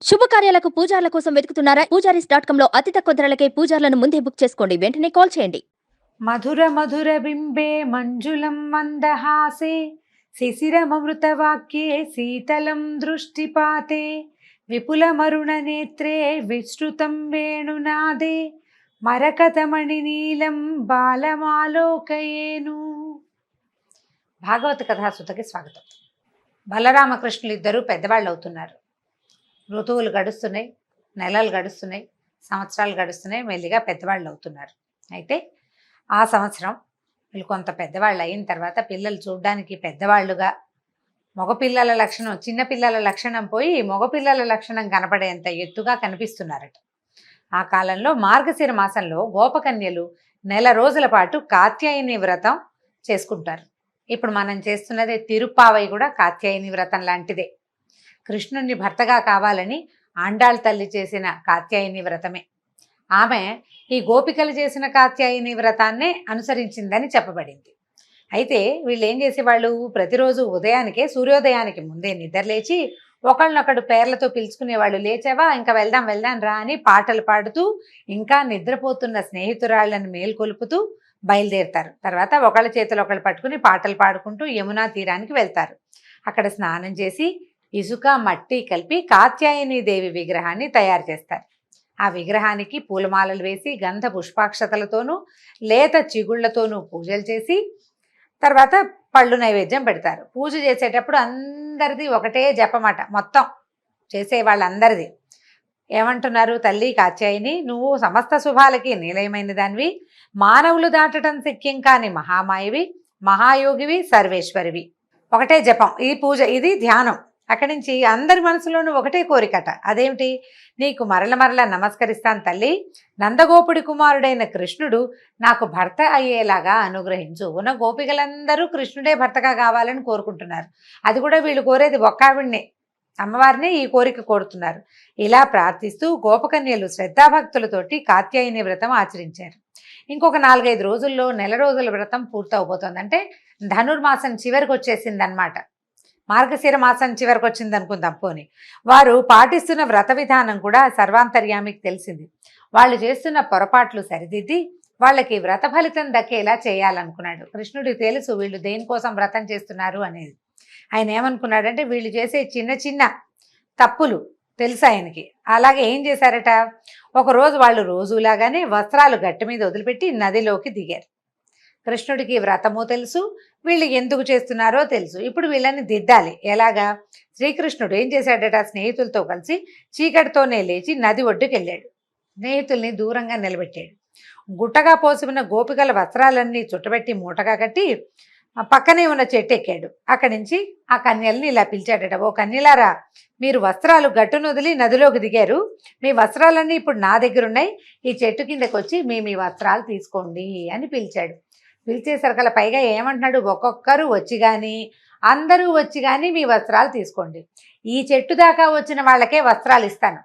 శుభకార్యాలకు పూజార్ల కోసం వెతుకుతున్నారా? పూజారీస్.com లో అతి తక్కువ ధరలకే పూజార్లను ముందే బుక్ చేసుకోండి. వెంటనే కాల్ చేయండి. మధుర మధుర బింబే మంజులం మందహాసే శిశిరమృతవాక్యే శీతలం దృష్టిపాతే విపులమరుణ నేత్రే విస్తృతం వేణునాదే మరకతమణి నీలం బాలమాలోకయేను. భాగవత కథాసుతకి స్వాగతం. బలరామకృష్ణులు ఇద్దరూ పెద్దవాళ్ళు అవుతున్నారు. ఋతువులు గడుస్తున్నాయి, నెలలు గడుస్తున్నాయి, సంవత్సరాలు గడుస్తున్నాయి, మెల్లిగా పెద్దవాళ్ళు అవుతున్నారు. అయితే ఆ సంవత్సరం వీళ్ళు కొంత పెద్దవాళ్ళు అయిన తర్వాత పిల్లలు చూడడానికి పెద్దవాళ్ళుగా మగపిల్లల లక్షణం, చిన్నపిల్లల లక్షణం పోయి మగపిల్లల లక్షణం కనపడేంత ఎత్తుగా కనిపిస్తున్నారట. ఆ కాలంలో మార్గశిర మాసంలో గోపకన్యలు నెల రోజుల పాటు కాత్యాయని వ్రతం చేసుకుంటారు. ఇప్పుడు మనం చేస్తున్నదే తిరుప్పావై కూడా కాత్యాయని వ్రతం లాంటిదే. కృష్ణుని భర్తగా కావాలని ఆండాళ్ తల్లి చేసిన కాత్యాయని వ్రతమే. ఆమె ఈ గోపికలు చేసిన కాత్యాయని వ్రతాన్నే అనుసరించిందని చెప్పబడింది. అయితే వీళ్ళు ఏం చేసేవాళ్ళు, ప్రతిరోజు ఉదయానికే సూర్యోదయానికి ముందే నిద్రలేచి ఒకళ్ళనొకడు పేర్లతో పిలుచుకునేవాళ్ళు. లేచావా, ఇంకా వెళ్దాం వెళ్దాం రా అని పాటలు పాడుతూ ఇంకా నిద్రపోతున్న స్నేహితురాళ్లను మేల్కొలుపుతూ బయలుదేరుతారు. తర్వాత ఒకళ్ళ చేతులు ఒకళ్ళు పట్టుకుని పాటలు పాడుకుంటూ యమునా తీరానికి వెళ్తారు. అక్కడ స్నానం చేసి ఇసుక మట్టి కలిపి కాత్యాయని దేవి విగ్రహాన్ని తయారు చేస్తారు. ఆ విగ్రహానికి పూలమాలలు వేసి గంధ పుష్పాక్షతలతోనూ లేత చిగుళ్లతోనూ పూజలు చేసి తర్వాత పళ్ళు నైవేద్యం పెడతారు. పూజ చేసేటప్పుడు అందరిది ఒకటే జపమాట, మొత్తం చేసే వాళ్ళందరిది. ఏమంటున్నారు, తల్లి కాత్యాయని, నువ్వు సమస్త శుభాలకి నిలయమైన దానివి, మానవులు దాటడం శక్యం కాని మహామాయవి, మహాయోగివి, సర్వేశ్వరివి. ఒకటే జపం ఈ పూజ, ఇది ధ్యానం. అక్కడి నుంచి అందరి మనసులోనూ ఒకటే కోరికట. అదేమిటి, నీకు మరల మరల నమస్కరిస్తాను తల్లి, నందగోపుడి కుమారుడైన కృష్ణుడు నాకు భర్త అయ్యేలాగా అనుగ్రహించు. ఉన్న గోపికలందరూ కృష్ణుడే భర్తగా కావాలని కోరుకుంటున్నారు. అది కూడా వీళ్ళు కోరేది ఒక్కావిడ్నే, అమ్మవారినే ఈ కోరిక కోరుతున్నారు. ఇలా ప్రార్థిస్తూ గోపకన్యలు శ్రద్ధాభక్తులతోటి కాత్యాయని వ్రతం ఆచరించారు. ఇంకొక 4-5 రోజుల్లో నెల రోజుల వ్రతం పూర్తవబోతోంది. అంటే ధనుర్మాసం చివరికి వచ్చేసిందనమాట. మార్గశిర మాసం చివరికి వచ్చింది అనుకుందాం పోని. వారు పాటిస్తున్న వ్రత విధానం కూడా సర్వాంతర్యామికి తెలిసింది. వాళ్ళు చేస్తున్న పొరపాట్లు సరిదిద్ది వాళ్ళకి వ్రత ఫలితం దక్కేలా చేయాలనుకున్నాడు. కృష్ణుడికి తెలుసు వీళ్ళు దేనికోసం వ్రతం చేస్తున్నారు అనేది. ఆయన ఏమనుకున్నాడంటే, వీళ్ళు చేసే చిన్న చిన్న తప్పులు తెలుసు ఆయనకి. అలాగే ఏం చేశారట, ఒకరోజు వాళ్ళు రోజులాగానే వస్త్రాలు గట్టి మీద వదిలిపెట్టి నదిలోకి దిగారు. కృష్ణుడికి వ్రతము తెలుసు, వీళ్ళు ఎందుకు చేస్తున్నారో తెలుసు. ఇప్పుడు వీళ్ళని దిద్దాలి. ఎలాగా, శ్రీకృష్ణుడు ఏం చేశాడట, స్నేహితులతో కలిసి చీకటితోనే లేచి నది ఒడ్డుకు వెళ్ళాడు. స్నేహితుల్ని దూరంగా నిలబెట్టాడు. గుట్టగా పోసిన గోపికల వస్త్రాలన్నీ చుట్టబెట్టి మూటగా కట్టి పక్కనే ఉన్న చెట్టు ఎక్కాడు. అక్కడి నుంచి ఆ కన్యల్ని ఇలా పిలిచాడట, ఓ కన్యలారా, మీరు వస్త్రాలు గట్టును వదిలి నదిలోకి దిగారు, మీ వస్త్రాలన్నీ ఇప్పుడు నా దగ్గర ఉన్నాయి, ఈ చెట్టు కిందకి వచ్చి మీ వస్త్రాలు తీసుకోండి అని పిలిచాడు. పిలిచేసరికల్లా పైగా ఏమంటున్నాడు, ఒక్కొక్కరు వచ్చి కానీ అందరూ వచ్చి కానీ మీ వస్త్రాలు తీసుకోండి, ఈ చెట్టు దాకా వచ్చిన వాళ్ళకే వస్త్రాలు ఇస్తాను,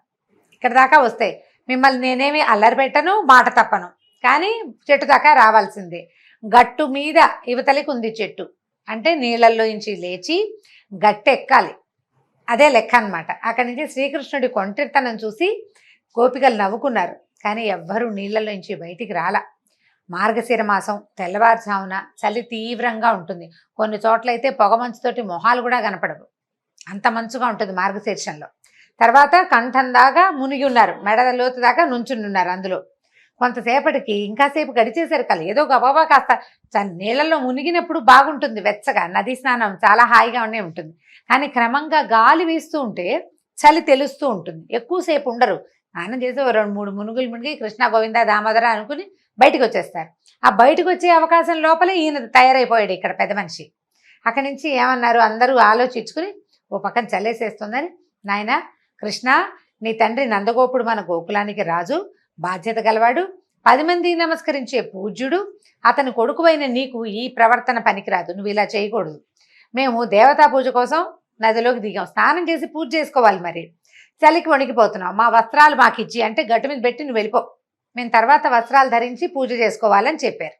ఇక్కడ దాకా వస్తాయి, మిమ్మల్ని నేనేమి అల్లరి పెట్టను, మాట తప్పను, కానీ చెట్టు దాకా రావాల్సిందే. గట్టు మీద యువతలికి ఉంది చెట్టు, అంటే నీళ్ళల్లో నుంచి లేచి గట్టెక్కాలి, అదే లెక్క అనమాట. అక్కడి నుంచి శ్రీకృష్ణుడి కొంటెతనం చూసి గోపికలు నవ్వుకున్నారు, కానీ ఎవ్వరూ నీళ్ళల్లో నుంచి బయటికి రాలా. మార్గశిర మాసం తెల్లవారుజామున చలి తీవ్రంగా ఉంటుంది. కొన్ని చోట్లయితే పొగమంచుతోటి మొహాలు కూడా కనపడవు, అంత మంచుగా ఉంటుంది మార్గశీర్షంలో. తర్వాత కంఠం దాకా మునిగి ఉన్నారు, మెడ లోతు దాకా నుంచుని ఉన్నారు. అందులో కొంతసేపటికి ఇంకాసేపు గడిచేసరికి ఏదో గబాబా కాస్త నీళ్ళల్లో మునిగినప్పుడు బాగుంటుంది, వెచ్చగా నదీ స్నానం చాలా హాయిగా ఉంటుంది. కానీ క్రమంగా గాలి వీస్తూ ఉంటే చలి తెలుస్తూ ఉంటుంది. ఎక్కువసేపు ఉండరు, స్నానం చేసి 2-3 మునుగులు మునిగి కృష్ణ గోవింద దామోదర అనుకుని బయటకు వచ్చేస్తారు. ఆ బయటకు వచ్చే అవకాశం లోపలే ఈయన తయారైపోయాడు ఇక్కడ పెద్ద మనిషి. అక్కడి నుంచి ఏమన్నారు, అందరూ ఆలోచించుకుని ఓ పక్కన చల్లేసేస్తుందని, నాయన కృష్ణ, నీ తండ్రి నందగోపుడు మన గోకులానికి రాజు, బాధ్యత గలవాడు, 10 మంది నమస్కరించే పూజ్యుడు, అతని కొడుకువైన నీకు ఈ ప్రవర్తన పనికిరాదు, నువ్వు ఇలా చేయకూడదు. మేము దేవతా పూజ కోసం నదిలోకి దిగాం, స్నానం చేసి పూజ చేసుకోవాలి, మరి చలికి వణికిపోతున్నాం, మా వస్త్రాలు మాకు ఇచ్చి, అంటే గట్టు మీద పెట్టి నువ్వు వెళ్ళిపో, మేము తర్వాత వస్త్రాలు ధరించి పూజ చేసుకోవాలని చెప్పారు.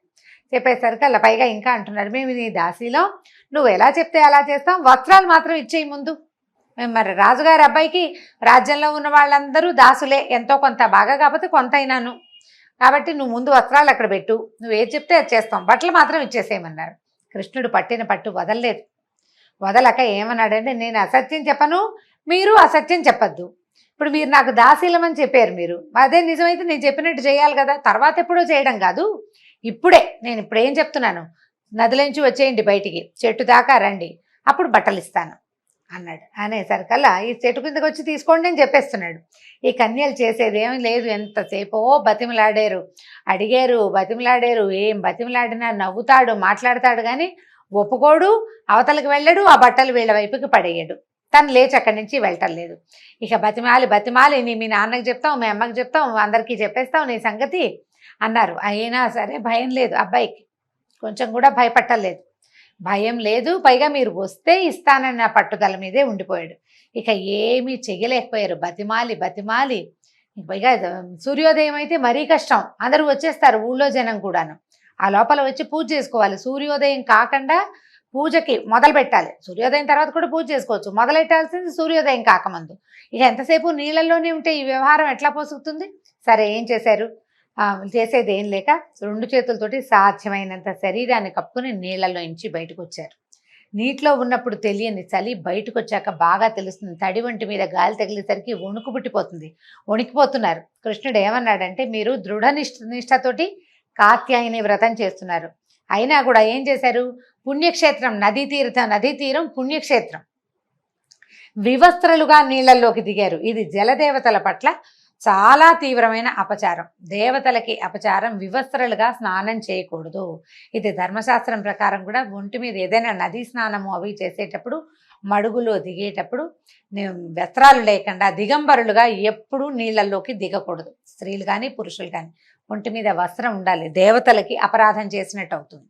చెప్పేసరికి అలా పైగా ఇంకా అంటున్నారు, మేము నీ దాసీలో, నువ్వు ఎలా చెప్తే అలా చేస్తాం, వస్త్రాలు మాత్రం ఇచ్చేయి ముందు, మరి రాజుగారి అబ్బాయికి రాజ్యంలో ఉన్న వాళ్ళందరూ దాసులే, ఎంతో కొంత, బాగా కాకపోతే కొంత అయినాను. కాబట్టి నువ్వు ముందు వస్త్రాలు అక్కడ పెట్టు, నువ్వు ఏది చెప్తే అది చేస్తాం, బట్టలు మాత్రం ఇచ్చేసేయమన్నారు. కృష్ణుడు పట్టిన పట్టు వదలలేదు. వదలక ఏమన్నాడంటే, నేను అసత్యం చెప్పను, మీరు అసత్యం చెప్పద్దు. ఇప్పుడు మీరు నాకు దాసీలమని చెప్పారు, మీరు అదే నిజమైతే నేను చెప్పినట్టు చేయాలి కదా, తర్వాత ఎప్పుడో చేయడం కాదు, ఇప్పుడే. నేను ఇప్పుడు ఏం చెప్తున్నాను, నదిలోంచి వచ్చేయండి బయటికి, చెట్టు దాకా రండి, అప్పుడు బట్టలు ఇస్తాను అన్నాడు. అనేసరికల్లా ఈ చెట్టు కిందకి వచ్చి తీసుకోండి అని చెప్పేస్తున్నాడు. ఈ కన్యలు చేసేది ఏమీ లేదు, ఎంతసేపో బతిమలాడారు, అడిగారు, బతిమలాడారు. ఏం బతిమలాడినా నవ్వుతాడు, మాట్లాడతాడు, కానీ ఒప్పుకోడు, అవతలకు వెళ్ళడు, ఆ బట్టలు వీళ్ళ వైపుకి పడేయడు. తను లేచి అక్కడి నుంచి వెళ్ళటం లేదు. ఇక బతిమాలి బతిమాలి, నీ మీ నాన్నకి చెప్తావు, మీ అమ్మకి చెప్తావు, అందరికీ చెప్పేస్తావు నీ సంగతి అన్నారు. అయినా సరే భయం లేదు అబ్బాయికి, కొంచెం కూడా భయపట్టలేదు. భయం లేదు, పైగా మీరు వస్తే ఇస్తానన్న పట్టుదల మీదే ఉండిపోయాడు. ఇక ఏమీ చెయ్యలేకపోయారు. బతిమాలి బతిమాలి, పైగా సూర్యోదయం అయితే మరీ కష్టం, అందరూ వచ్చేస్తారు ఊళ్ళో జనం కూడాను. ఆ లోపల వచ్చి పూజ చేసుకోవాలి. సూర్యోదయం కాకుండా పూజకి మొదలు పెట్టాలి. సూర్యోదయం తర్వాత కూడా పూజ చేసుకోవచ్చు, మొదలెట్టాల్సింది సూర్యోదయం కాకముందు. ఇక ఎంతసేపు నీళ్ళల్లోనే ఉంటే ఈ వ్యవహారం ఎట్లా పోసుకుతుంది? సరే ఏం చేశారు, చేసేది ఏం లేక 2 చేతులతోటి సాధ్యమైనంత శరీరాన్ని కప్పుకుని నీళ్లలో నుంచి బయటకు వచ్చారు. నీటిలో ఉన్నప్పుడు తెలియని చలి బయటకు వచ్చాక బాగా తెలుస్తుంది. తడి వంటి మీద గాలి తగిలేసరికి వణుకు పుట్టిపోతుంది, వణికిపోతున్నారు. కృష్ణుడు ఏమన్నాడంటే, మీరు దృఢ నిష్టతోటి కాత్యాయని వ్రతం చేస్తున్నారు, అయినా కూడా ఏం చేశారు, పుణ్యక్షేత్రం, నదీ తీరం పుణ్యక్షేత్రం, వివస్త్రలుగా నీళ్లలోకి దిగారు. ఇది జలదేవతల పట్ల చాలా తీవ్రమైన అపచారం. దేవతలకి అపచారం, వివస్త్రలుగా స్నానం చేయకూడదు. ఇది ధర్మశాస్త్రం ప్రకారం కూడా ఒంటి మీద ఏదైనా నదీ స్నానము అవి చేసేటప్పుడు, మడుగులో దిగేటప్పుడు వస్త్రాలు లేకుండా దిగంబరులుగా ఎప్పుడూ నీళ్ళల్లోకి దిగకూడదు. స్త్రీలు కానీ పురుషులు కానీ ఒంటి మీద వస్త్రం ఉండాలి, దేవతలకి అపరాధం చేసినట్టు అవుతుంది.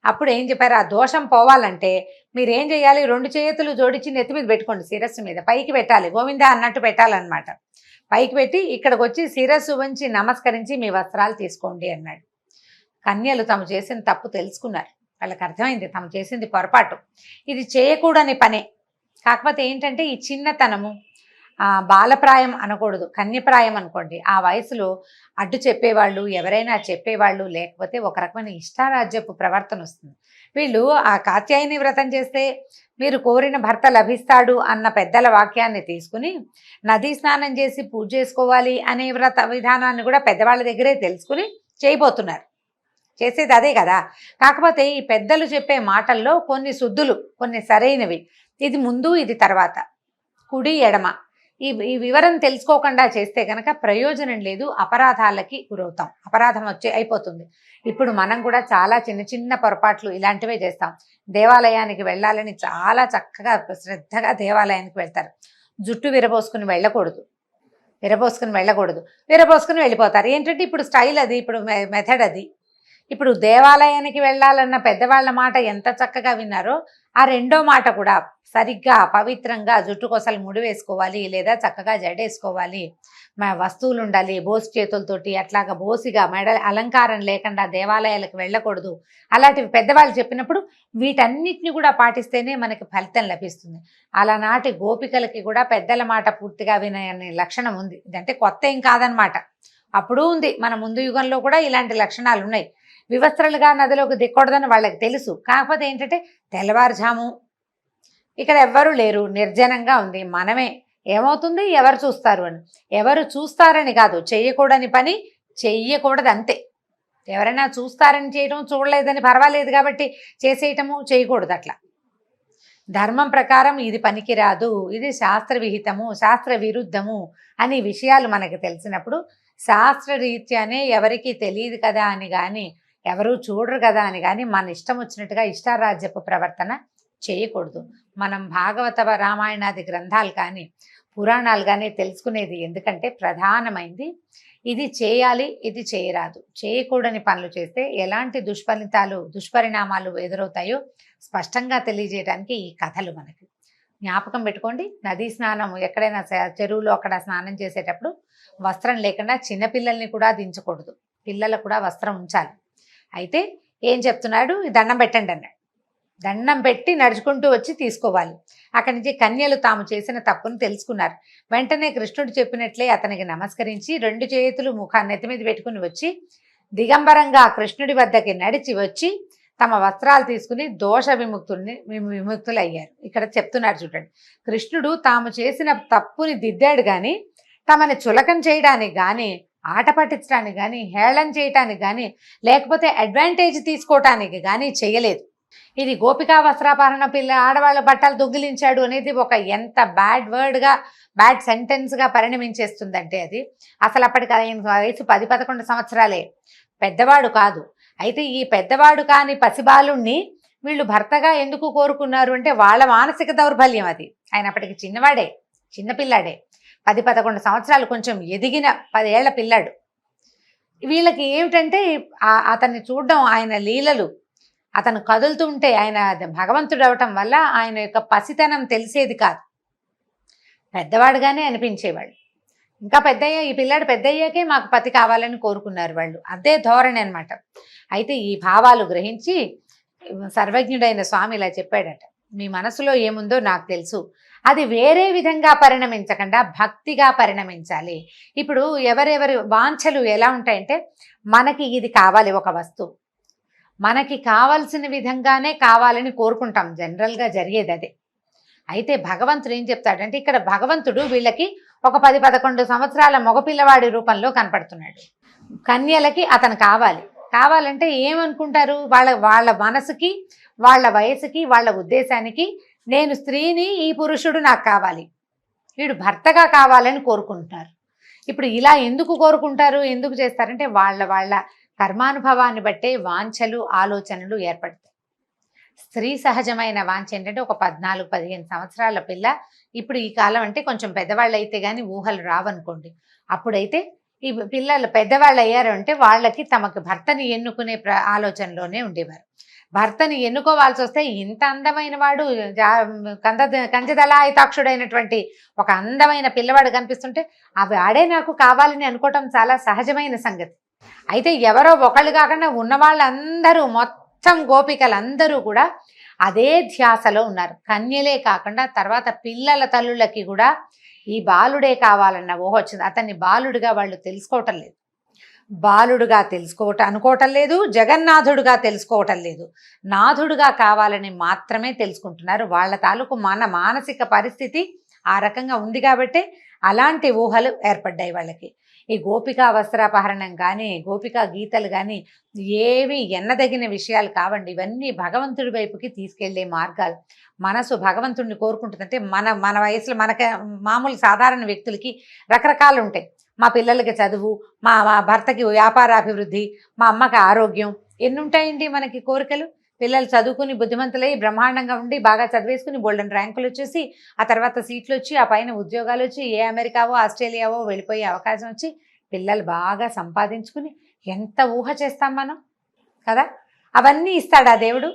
అప్పుడు ఏం చెప్పారు, ఆ దోషం పోవాలంటే మీరేం చేయాలి, 2 చేతులు జోడించి నెత్తి మీద పెట్టుకోండి, శిరస్సు మీద పైకి పెట్టాలి, గోవిందా అన్నట్టు పెట్టాలన్నమాట. పైకి పెట్టి ఇక్కడికి వచ్చి శిరస్సు వంచి నమస్కరించి మీ వస్త్రాలు తీసుకోండి అన్నాడు. కన్యలు తాము చేసిన తప్పు తెలుసుకున్నారు, వాళ్ళకి అర్థమైంది తాము చేసింది పొరపాటు, ఇది చేయకూడని పనే. కాకపోతే ఏంటంటే ఈ చిన్నతనము, బాలప్రాయం అనకూడదు, కన్యప్రాయం అనుకోండి, ఆ వయసులో అడ్డు చెప్పేవాళ్ళు, ఎవరైనా చెప్పేవాళ్ళు లేకపోతే ఒక రకమైన ఇష్టారాజ్యపు ప్రవర్తన వస్తుంది. వీళ్ళు ఆ కాత్యాయని వ్రతం చేస్తే మీరు కోరిన భర్త లభిస్తాడు అన్న పెద్దల వాక్యాన్ని తీసుకుని నదీ స్నానం చేసి పూజ చేసుకోవాలి అనే వ్రత విధానాన్ని కూడా పెద్దవాళ్ళ దగ్గరే తెలుసుకుని చేయబోతున్నారు. చేసేది అదే కదా. కాకపోతే ఈ పెద్దలు చెప్పే మాటల్లో కొన్ని శుద్ధులు, కొన్ని సరైనవి, ఇది ముందు ఇది తర్వాత, కుడి ఎడమ, ఈ వివరం తెలుసుకోకుండా చేస్తే కనుక ప్రయోజనం లేదు, అపరాధాలకి గురవుతాం, అపరాధం అయిపోతుంది. ఇప్పుడు మనం కూడా చాలా చిన్న చిన్న పొరపాట్లు ఇలాంటివే చేస్తాం. దేవాలయానికి వెళ్ళాలని చాలా చక్కగా శ్రద్ధగా దేవాలయానికి వెళ్తారు, జుట్టు విరబోసుకుని వెళ్ళకూడదు, విరబోసుకుని వెళ్ళిపోతారు. ఏంటంటే ఇప్పుడు స్టైల్ అది, ఇప్పుడు మెథడ్ అది. ఇప్పుడు దేవాలయానికి వెళ్ళాలన్న పెద్దవాళ్ళ మాట ఎంత చక్కగా విన్నారో, ఆ రెండో మాట కూడా సరిగ్గా పవిత్రంగా జుట్టు కొసలు ముడి వేసుకోవాలి, లేదా చక్కగా జడేసుకోవాలి, వస్తువులు ఉండాలి, బోసి చేతులతోటి అట్లాగా బోసిగా మెడ అలంకారం లేకుండా దేవాలయాలకు వెళ్ళకూడదు. అలాంటివి పెద్దవాళ్ళు చెప్పినప్పుడు వీటన్నిటిని కూడా పాటిస్తేనే మనకి ఫలితం లభిస్తుంది. అలానాటి గోపికలకి కూడా పెద్దల మాట పూర్తిగా వినే లక్షణం ఉంది. ఇదంటే కొత్త ఏం కాదనమాట, అప్పుడు ఉంది, మన ముందు యుగంలో కూడా ఇలాంటి లక్షణాలు ఉన్నాయి. వివస్త్రలుగా నదిలోకి దిక్కకూడదని వాళ్ళకి తెలుసు. కాకపోతే ఏంటంటే తెల్లవారుజాము ఇక్కడ ఎవ్వరూ లేరు, నిర్జనంగా ఉంది, మనమే ఏమవుతుంది, ఎవరు చూస్తారు అని. ఎవరు చూస్తారని కాదు, చెయ్యకూడని పని చెయ్యకూడదు అంతే. ఎవరైనా చూస్తారని చేయటం, చూడలేదని పర్వాలేదు కాబట్టి చేసేయటము చేయకూడదు. అట్లా ధర్మం ప్రకారం ఇది పనికిరాదు, ఇది శాస్త్ర విహితము, శాస్త్ర విరుద్ధము అని విషయాలు మనకు తెలిసినప్పుడు శాస్త్రరీత్యానే ఎవరికి తెలియదు కదా అని కానీ, ఎవరు చూడరు కదా అని కానీ మన ఇష్టం వచ్చినట్టుగా ఇష్టారాజ్యపు ప్రవర్తన చేయకూడదు. మనం భాగవత రామాయణాది గ్రంథాలు కానీ పురాణాలు కానీ తెలుసుకునేది ఎందుకంటే ప్రధానమైంది ఇది చేయాలి, ఇది చేయరాదు. చేయకూడని పనులు చేస్తే ఎలాంటి దుష్పరిణామాలు ఎదురవుతాయో స్పష్టంగా తెలియజేయడానికి ఈ కథలు మనకి జ్ఞాపకం పెట్టుకోండి. నదీ స్నానం ఎక్కడైనా చెరువులో అక్కడ స్నానం చేసేటప్పుడు వస్త్రం లేకుండా చిన్నపిల్లల్ని కూడా దించకూడదు, పిల్లలకు కూడా వస్త్రం ఉంచాలి. అయితే ఏం చెప్తున్నాడు, దండం పెట్టండి అన్నాడు. దండం పెట్టి నడుచుకుంటూ వచ్చి తీసుకోవాలి. అక్కడి నుంచి కన్యలు తాము చేసిన తప్పును తెలుసుకున్నారు. వెంటనే కృష్ణుడు చెప్పినట్లే అతనికి నమస్కరించి 2 చేతులు నెత్తి మీద పెట్టుకుని వచ్చి దిగంబరంగా కృష్ణుడి వద్దకి నడిచి వచ్చి తమ వస్త్రాలు తీసుకుని దోష విముక్తులయ్యారు. ఇక్కడ చెప్తున్నారు చూడండి, కృష్ణుడు తాము చేసిన తప్పుని దిద్దాడు కానీ తమని చులకం చేయడానికి కానీ ఆట పట్టించడానికి కానీ హేళన చేయటానికి కానీ లేకపోతే అడ్వాంటేజ్ తీసుకోవటానికి కానీ చేయలేదు. ఇది గోపికా వస్త్రాపహరణ పిల్ల ఆడవాళ్ళ బట్టలు దొంగిలించాడు అనేది ఒక ఎంత బ్యాడ్ సెంటెన్స్గా పరిణమించేస్తుందంటే అది అసలు అప్పటికి ఆయన వయసు 10-11 సంవత్సరాలే, పెద్దవాడు కాదు. అయితే ఈ పెద్దవాడు కాని పసిబాలుణ్ణి వీళ్ళు భర్తగా ఎందుకు కోరుకున్నారు అంటే వాళ్ళ మానసిక దౌర్బల్యం అది. ఆయన అప్పటికి చిన్నపిల్లాడే, 10-11 సంవత్సరాలు, కొంచెం ఎదిగిన 10 ఏళ్ల పిల్లాడు. వీళ్ళకి ఏమిటంటే అతన్ని చూడడం, ఆయన లీలలు, అతను కదులుతుంటే ఆయన భగవంతుడు అవటం వల్ల ఆయన యొక్క పసితనం తెలిసేది కాదు, పెద్దవాడుగానే అనిపించేవాళ్ళు. ఇంకా ఈ పిల్లాడు పెద్దయ్యాకే మాకు పతి కావాలని కోరుకున్నారు వాళ్ళు, అదే ధోరణి అనమాట. అయితే ఈ భావాలు గ్రహించి సర్వజ్ఞుడైన స్వామి ఇలా చెప్పాడట, మీ మనసులో ఏముందో నాకు తెలుసు, అది వేరే విధంగా పరిణమించకుండా భక్తిగా పరిణమించాలి. ఇప్పుడు ఎవరెవరి వాంఛలు ఎలా ఉంటాయంటే, మనకి ఇది కావాలి, ఒక వస్తువు మనకి కావాల్సిన విధంగానే కావాలని కోరుకుంటాం, జనరల్గా జరిగేది అదే. అయితే భగవంతుడు ఏం చెప్తాడంటే, ఇక్కడ భగవంతుడు వీళ్ళకి ఒక 10-11 సంవత్సరాల మగపిల్లవాడి రూపంలో కనపడుతున్నాడు. కన్యలకి అతను కావాలంటే ఏమనుకుంటారు, వాళ్ళ మనసుకి, వాళ్ళ వయసుకి, వాళ్ళ ఉద్దేశానికి నేను స్త్రీని, ఈ పురుషుడు నాకు కావాలి, వీడు భర్తగా కావాలని కోరుకుంటున్నారు. ఇప్పుడు ఇలా ఎందుకు కోరుకుంటారు, ఎందుకు చేస్తారంటే వాళ్ళ కర్మానుభవాన్ని బట్టే వాంఛలు, ఆలోచనలు ఏర్పడతాయి. స్త్రీ సహజమైన వాంఛ ఏంటంటే ఒక 14-15 సంవత్సరాల పిల్ల, ఇప్పుడు ఈ కాలం అంటే కొంచెం పెద్దవాళ్ళు అయితే కానీ ఊహలు రావనుకోండి, అప్పుడైతే ఈ పిల్లలు పెద్దవాళ్ళు అయ్యారు అంటే వాళ్ళకి తమకు భర్తని ఎన్నుకునే ఆలోచనలోనే ఉండేవారు. భర్తని ఎన్నుకోవాల్సి వస్తే ఇంత అందమైన వాడు, కంజదళాయుతాక్షుడైనటువంటి ఒక అందమైన పిల్లవాడు కనిపిస్తుంటే వాడే నాకు కావాలని అనుకోవటం చాలా సహజమైన సంగతి. అయితే ఎవరో ఒకళ్ళు కాకుండా ఉన్న వాళ్ళందరూ, మొత్తం గోపికలందరూ కూడా అదే ధ్యాసలో ఉన్నారు. కన్యలే కాకుండా తర్వాత పిల్లల తల్లులకి కూడా ఈ బాలుడే కావాలన్న ఊహ వచ్చింది. అతన్ని బాలుడిగా వాళ్ళు తెలుసుకోవటం లేదు, అనుకోవటం లేదు, జగన్నాథుడుగా తెలుసుకోవటం లేదు, నాథుడుగా కావాలని మాత్రమే తెలుసుకుంటున్నారు. వాళ్ళ తాలూకు మానసిక పరిస్థితి ఆ రకంగా ఉంది కాబట్టి అలాంటి ఊహలు ఏర్పడ్డాయి వాళ్ళకి. ఈ గోపికా వస్త్రాపహరణం కానీ, గోపికా గీతలు కానీ ఏవి ఎన్నదగిన విషయాలు కావండి. ఇవన్నీ భగవంతుడి వైపుకి తీసుకెళ్లే మార్గాలు. మనసు భగవంతుడిని కోరుకుంటుందంటే మన వయసులో మామూలు సాధారణ వ్యక్తులకి రకరకాలు ఉంటాయి. మా పిల్లలకి చదువు, మా భర్తకి వ్యాపారాభివృద్ధి, మా అమ్మకి ఆరోగ్యం, ఎన్ని ఉంటాయండి మనకి కోరికలు. పిల్లలు చదువుకుని బుద్ధిమంతులై బ్రహ్మాండంగా ఉండి బాగా చదివేసుకుని బోల్డెన్ ర్యాంకులు వచ్చేసి, ఆ తర్వాత సీట్లు వచ్చి, ఆ పైన ఉద్యోగాలు వచ్చి, ఏ అమెరికావో ఆస్ట్రేలియావో వెళ్ళిపోయే అవకాశం వచ్చి, పిల్లలు బాగా సంపాదించుకుని ఎంత ఊహ చేస్తాం మనం కదా. అవన్నీ ఇస్తాడు ఆ దేవుడు,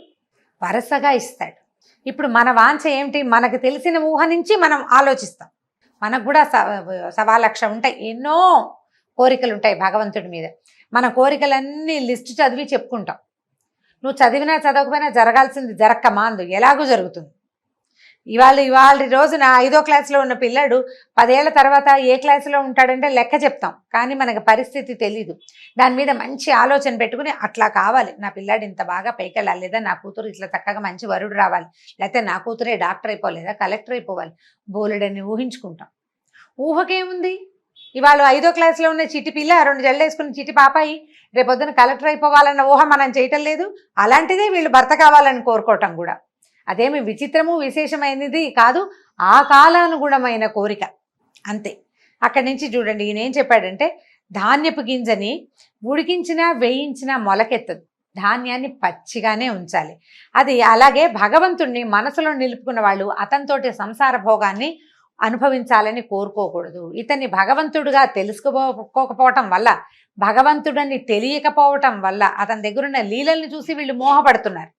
వరుసగా ఇస్తాడు. ఇప్పుడు మన వాంఛ ఏమిటి, మనకు తెలిసిన ఊహ నుంచి మనం ఆలోచిస్తాం. మనకు కూడా 1,00,000 ఉంటాయి, ఎన్నో కోరికలు ఉంటాయి భగవంతుడి మీద. మన కోరికలన్నీ లిస్టు చదివి చెప్పుకుంటాం. నువ్వు చదివినా చదవకపోయినా జరగాల్సింది జరక్క మాందు, ఎలాగూ జరుగుతుంది. ఇవాళ రోజున 5వ క్లాసులో ఉన్న పిల్లాడు 10 ఏళ్ల తర్వాత ఏ క్లాసులో ఉంటాడంటే లెక్క చెప్తాం, కానీ మనకు పరిస్థితి తెలీదు. దాని మీద మంచి ఆలోచన పెట్టుకుని అట్లా కావాలి, నా పిల్లాడు ఇంత బాగా పైకి వెళ్ళాలి, లేదా నా కూతురు ఇట్లా చక్కగా మంచి వరుడు రావాలి, లేకపోతే నా కూతురే డాక్టర్ అయిపోలేదా, కలెక్టర్ అయిపోవాలి, బోలెడని ఊహించుకుంటాం. ఊహకేముంది, ఇవాళ 5వ క్లాసులో ఉన్న చిట్టి పిల్ల, 2 జళ్ళు వేసుకుని చిట్టి పాపాయి రేపొద్దున కలెక్టర్ అయిపోవాలన్న ఊహ మనం చేయటం లేదు. అలాంటిదే వీళ్ళు భర్త కావాలని కోరుకోవటం కూడా అదేమి విచిత్రము విశేషమైనది కాదు, ఆ కాలానుగుణమైన కోరిక అంతే. అక్కడి నుంచి చూడండి ఈయన ఏం చెప్పాడంటే, ధాన్యపు గింజని ఉడికించినా వేయించినా మొలకెత్తదు, ధాన్యాన్ని పచ్చిగానే ఉంచాలి. అది అలాగే భగవంతుణ్ణి మనసులో నిలుపుకున్న వాళ్ళు అతనితోటి సంసార భోగాన్ని అనుభవించాలని కోరుకోకూడదు. ఇతన్ని భగవంతుడుగా తెలుసుకోకపోవటం వల్ల, భగవంతుడని తెలియకపోవటం వల్ల అతని దగ్గరున్న లీలల్ని చూసి వీళ్ళు మోహపడుతున్నారు.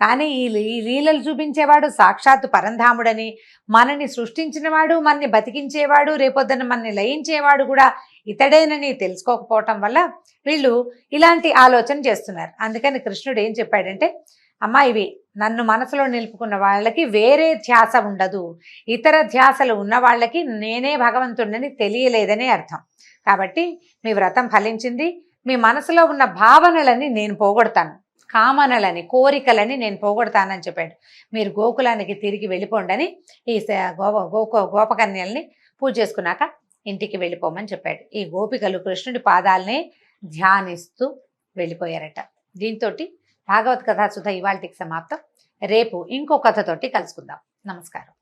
కానీ ఈ లీలలు చూపించేవాడు సాక్షాత్తు పరంధాముడని, మనని సృష్టించినవాడు, మనని బతికించేవాడు, రేపొద్దున మనని లయించేవాడు కూడా ఇతడేనని తెలుసుకోకపోవటం వల్ల వీళ్ళు ఇలాంటి ఆలోచన చేస్తున్నారు. అందుకని కృష్ణుడు ఏం చెప్పాడంటే, అమ్మా ఇవి నన్ను మనసులో నిలుపుకున్న వాళ్ళకి వేరే ధ్యాస ఉండదు, ఇతర ధ్యాసలు ఉన్న వాళ్ళకి నేనే భగవంతుడిని తెలియలేదని అర్థం. కాబట్టి మీ వ్రతం ఫలించింది. మీ మనసులో ఉన్న భావనలని నేను పోగొడతాను, కామనలని కోరికలని నేను పోగొడతానని చెప్పాడు. మీరు గోకులానికి తిరిగి వెళ్ళిపోండి ఈ గోపకన్యల్ని పూజ చేసుకున్నాక ఇంటికి వెళ్ళిపోమని చెప్పాడు. ఈ గోపికలు కృష్ణుడి పాదాలని ధ్యానిస్తూ వెళ్ళిపోయారట. దీంతో భాగవత్ కథా సుధ ఇవాళకి సమాప్తం. రేపు ఇంకో కథతోటి కలుసుకుందాం. నమస్కారం.